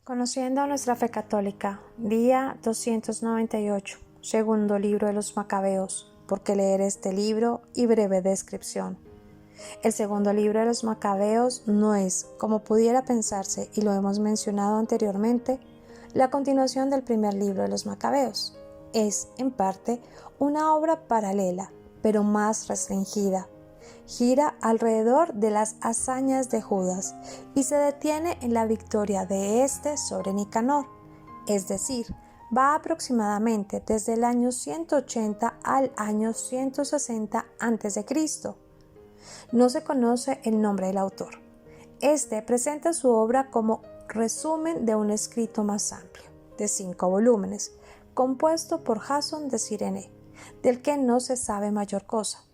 Conociendo nuestra fe católica, día 298, segundo libro de los Macabeos, porque leer este libro y breve descripción. El segundo libro de los Macabeos no es, como pudiera pensarse y lo hemos mencionado anteriormente, la continuación del primer libro de los Macabeos. Es, en parte, una obra paralela, pero más restringida. Gira alrededor de las hazañas de Judas y se detiene en la victoria de éste sobre Nicanor, es decir, va aproximadamente desde el año 180 al año 160 a.C. No se conoce el nombre del autor. Este presenta su obra como resumen de un escrito más amplio, de 5 volúmenes, compuesto por Jasón de Cirene, del que no se sabe mayor cosa.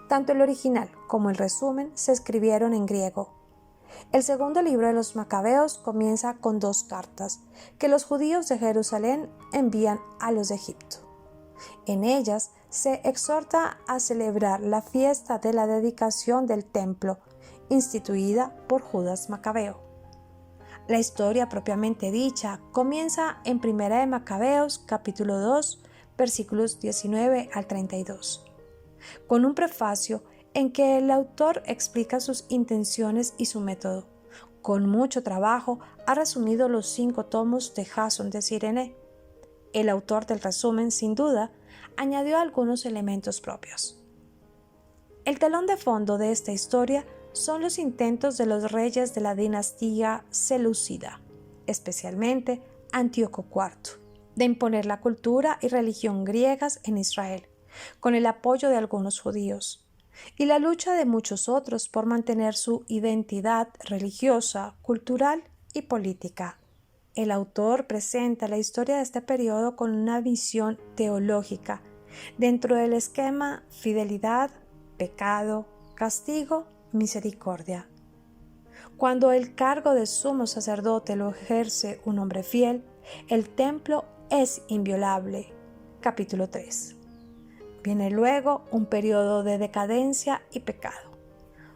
Tanto el original como el resumen se escribieron en griego. El segundo libro de los Macabeos comienza con 2 cartas que los judíos de Jerusalén envían a los de Egipto. En ellas se exhorta a celebrar la fiesta de la dedicación del templo, instituida por Judas Macabeo. La historia propiamente dicha comienza en Primera de Macabeos, capítulo 2, versículos 19 al 32. Con un prefacio en que el autor explica sus intenciones y su método. Con mucho trabajo ha resumido los 5 tomos de Jasón de Cirene. El autor del resumen, sin duda, añadió algunos elementos propios. El telón de fondo de esta historia son los intentos de los reyes de la dinastía selúcida, especialmente Antíoco IV, de imponer la cultura y religión griegas en Israel, con el apoyo de algunos judíos, y la lucha de muchos otros por mantener su identidad religiosa, cultural y política. El autor presenta la historia de este periodo con una visión teológica, dentro del esquema fidelidad, pecado, castigo, misericordia. Cuando el cargo de sumo sacerdote lo ejerce un hombre fiel, el templo es inviolable. Capítulo 3. Viene luego un periodo de decadencia y pecado.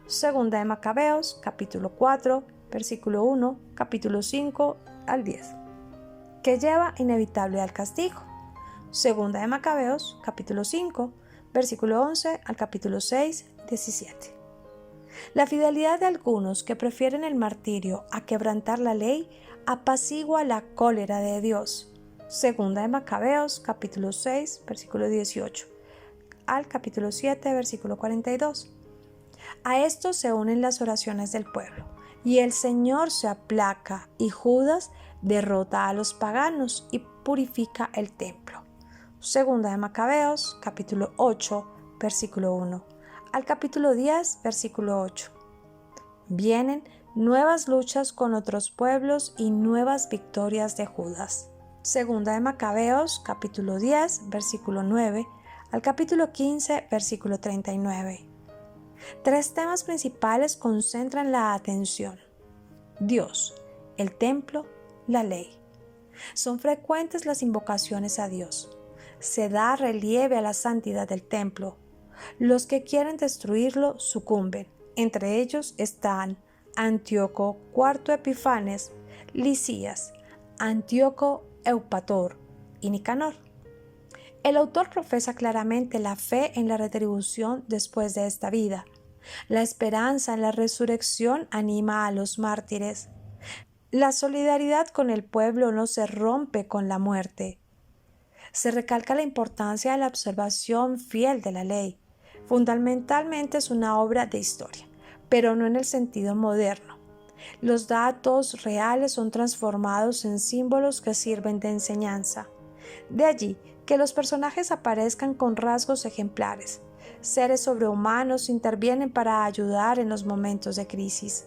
Segunda de Macabeos, capítulo 4, versículo 1, capítulo 5 al 10, que lleva inevitable al castigo. Segunda de Macabeos, capítulo 5, versículo 11 al capítulo 6, 17. La fidelidad de algunos que prefieren el martirio a quebrantar la ley apacigua la cólera de Dios. Segunda de Macabeos, capítulo 6, versículo 18 al capítulo 7, versículo 42. A esto se unen las oraciones del pueblo, y el Señor se aplaca, y Judas derrota a los paganos y purifica el templo. Segunda de Macabeos, capítulo 8, versículo 1, al capítulo 10, versículo 8. Vienen nuevas luchas con otros pueblos y nuevas victorias de Judas. Segunda de Macabeos, capítulo 10, versículo 9, al capítulo 15, versículo 39. 3 temas principales concentran la atención: Dios, el templo, la ley. Son frecuentes las invocaciones a Dios. Se da relieve a la santidad del templo. Los que quieren destruirlo sucumben. Entre ellos están Antíoco IV Epifanes, Lisías, Antíoco Eupator y Nicanor. El autor profesa claramente la fe en la retribución después de esta vida. La esperanza en la resurrección anima a los mártires. La solidaridad con el pueblo no se rompe con la muerte. Se recalca la importancia de la observación fiel de la ley. Fundamentalmente es una obra de historia, pero no en el sentido moderno. Los datos reales son transformados en símbolos que sirven de enseñanza. De allí que los personajes aparezcan con rasgos ejemplares. Seres sobrehumanos intervienen para ayudar en los momentos de crisis.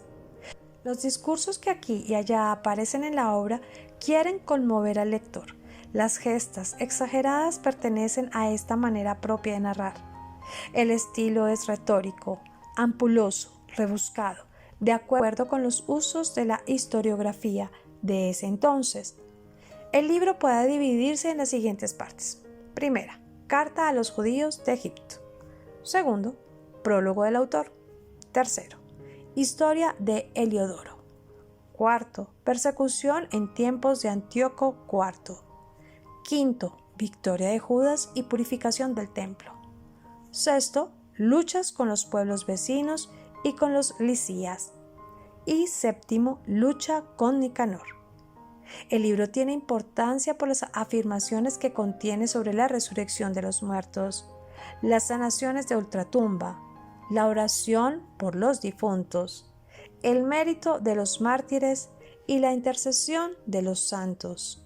Los discursos que aquí y allá aparecen en la obra quieren conmover al lector. Las gestas exageradas pertenecen a esta manera propia de narrar. El estilo es retórico, ampuloso, rebuscado, de acuerdo con los usos de la historiografía de ese entonces. El libro puede dividirse en las siguientes partes. Primera, carta a los judíos de Egipto. Segundo, prólogo del autor. Tercero, historia de Heliodoro. Cuarto, persecución en tiempos de Antíoco IV. Quinto, victoria de Judas y purificación del templo. Sexto, luchas con los pueblos vecinos y con los lisías. Y séptimo, lucha con Nicanor. El libro tiene importancia por las afirmaciones que contiene sobre la resurrección de los muertos, las sanaciones de ultratumba, la oración por los difuntos, el mérito de los mártires y la intercesión de los santos.